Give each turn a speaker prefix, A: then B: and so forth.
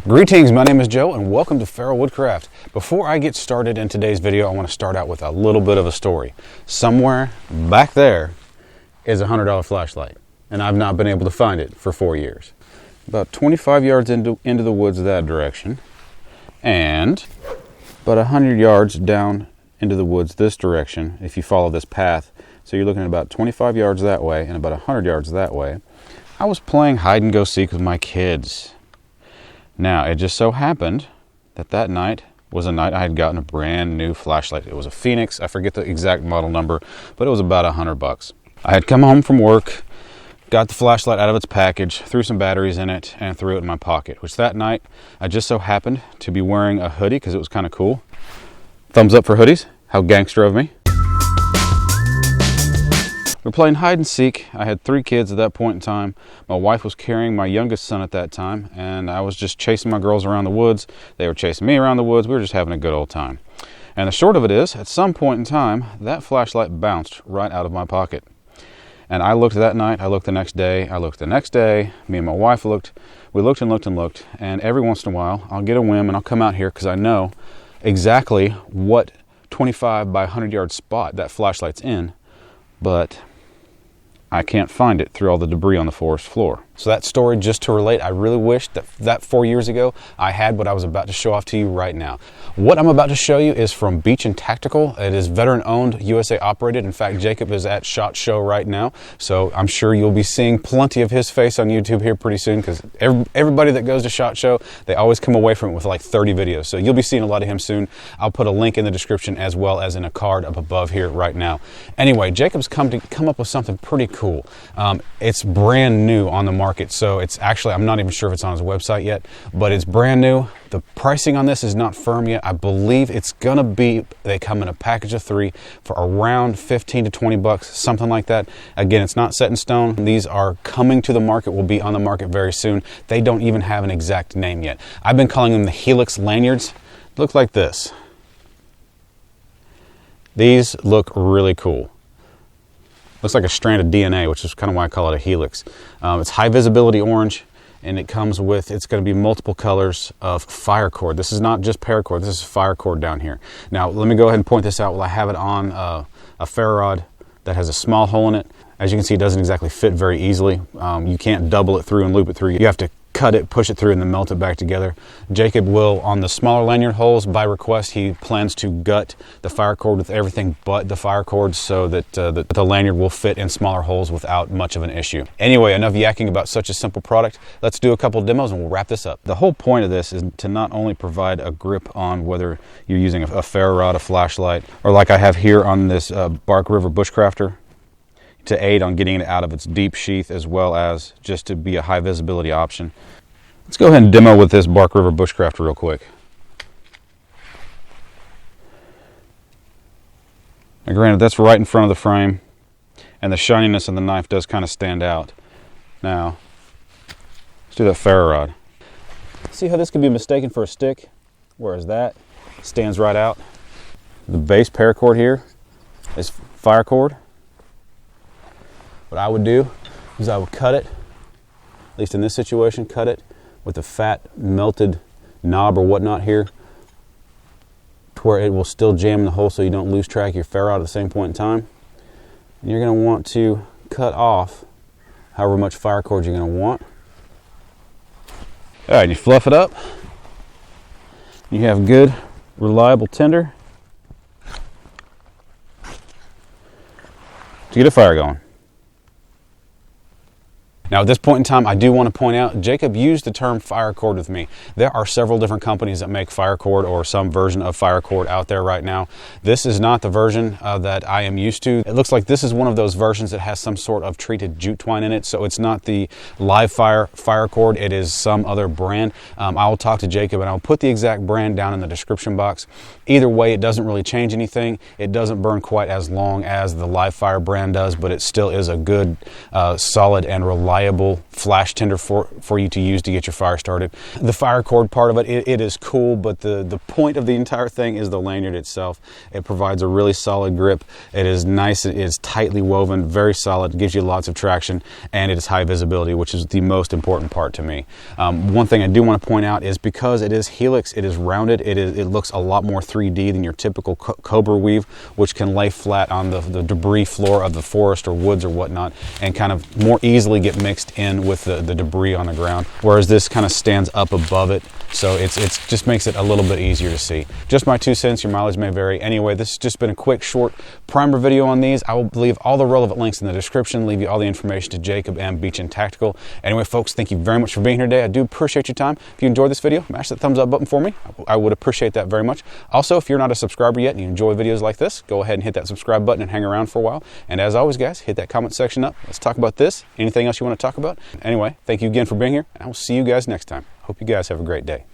A: Greetings, my name is Joe and welcome to Feral Woodcraft. Before I get started in today's video, I want to start out with a little bit of a story. Somewhere back there is a $100 flashlight and I've not been able to find it for 4 years. About 25 yards into the woods that direction and about 100 yards down into the woods this direction if you follow this path. So you're looking at about 25 yards that way and about 100 yards that way. I was playing hide and go seek with my kids. Now, it just so happened that that night was a night I had gotten a brand new flashlight. It was a Phoenix. I forget the exact model number, but it was about $100. I had come home from work, got the flashlight out of its package, threw some batteries in it, and threw it in my pocket, which that night I just so happened to be wearing a hoodie because it was kind of cool. Thumbs up for hoodies. How gangster of me. We're playing hide and seek. I had 3 kids at that point in time. My wife was carrying my youngest son at that time, and I was just chasing my girls around the woods. They were chasing me around the woods. We were just having a good old time. And the short of it is, at some point in time, that flashlight bounced right out of my pocket. And I looked that night, I looked the next day, I looked the next day. Me and my wife looked. We looked and looked and looked. And every once in a while, I'll get a whim and I'll come out here because I know exactly what 25 by 100 yard spot that flashlight's in. But I can't find it through all the debris on the forest floor. So that story, just to relate, I really wish that 4 years ago I had what I was about to show off to you right now. What I'm about to show you is from Beachin Tactical. It is veteran owned, USA operated. In fact, Jacob is at SHOT Show right now. So I'm sure you'll be seeing plenty of his face on YouTube here pretty soon because everybody that goes to SHOT Show, they always come away from it with like 30 videos. So you'll be seeing a lot of him soon. I'll put a link in the description as well as in a card up above here right now. Anyway, Jacob's come up with something pretty cool. It's brand new on the market. So it's actually, I'm not even sure if it's on his website yet, but it's brand new. The pricing on this is not firm yet. I believe it's gonna be, they come in a package of 3 for around 15 to 20 bucks, something like that. Again, it's not set in stone. These are coming to the market, will be on the market very soon. They don't even have an exact name yet. I've been calling them the Helix lanyards. Look like this. These look really cool. Looks like a strand of DNA, which is kind of why I call it a Helix. It's High Visibility Orange, and it comes with, it's going to be multiple colors of Firecord. This is not just Paracord, this is Firecord down here. Now, let me go ahead and point this out. Well, I have it on a ferro rod that has a small hole in it. As you can see, it doesn't exactly fit very easily. You can't double it through and loop it through. You have to cut it, push it through, and then melt it back together. Jacob will, on the smaller lanyard holes, by request, he plans to gut the Firecord with everything but the Firecord so that the lanyard will fit in smaller holes without much of an issue. Anyway, enough yakking about such a simple product. Let's do a couple of demos and we'll wrap this up. The whole point of this is to not only provide a grip on whether you're using a ferro rod, a flashlight, or like I have here on this Bark River Bushcrafter, to aid on getting it out of its deep sheath as well as just to be a high visibility option. Let's go ahead and demo with this Bark River Bushcrafter real quick. Now granted, that's right in front of the frame and the shininess of the knife does kind of stand out. Now, let's do that ferro rod. See how this could be mistaken for a stick, whereas that stands right out. The base paracord here is Firecord. What I would do is I would cut it, at least in this situation, cut it with a fat melted knob or whatnot here to where it will still jam in the hole so you don't lose track of your ferro rod at the same point in time. And you're going to want to cut off however much Firecord you're going to want. All right, you fluff it up. You have good, reliable tinder to get a fire going. Now at this point in time, I do want to point out, Jacob used the term Firecord with me. There are several different companies that make Firecord or some version of Firecord out there right now. This is not the version that I am used to. It looks like this is one of those versions that has some sort of treated jute twine in it, so it's not the live Firecord, it is some other brand. I will talk to Jacob and I'll put the exact brand down in the description box. Either way, it doesn't really change anything. It doesn't burn quite as long as the live fire brand does, but it still is a good, solid and reliable reliable flash tinder for you to use to get your fire started. The Firecord part of it is cool, but the point of the entire thing is the lanyard itself. It provides a really solid grip. It is nice, it is tightly woven, very solid, gives you lots of traction, and it is high visibility, which is the most important part to me. One thing I do want to point out is because it is Helix, it is rounded, it looks a lot more 3D than your typical Cobra weave, which can lay flat on the debris floor of the forest or woods or whatnot, and kind of more easily get mixed in with the debris on the ground, whereas this kind of stands up above it, so it's just makes it a little bit easier to see. Just my 2 cents, your mileage may vary. Anyway, this has just been a quick short primer video on these. I will leave all the relevant links in the description, leave you all the information to Jacob and Beachin Tactical. Anyway, folks, thank you very much for being here today. I do appreciate your time. If you enjoyed this video, mash that thumbs up button for me. I would appreciate that very much. Also, if you're not a subscriber yet and you enjoy videos like this, go ahead and hit that subscribe button and hang around for a while. And as always, guys, hit that comment section up. Let's talk about this. Anything else you want to talk about? Anyway, thank you again for being here, and I will see you guys next time. Hope you guys have a great day.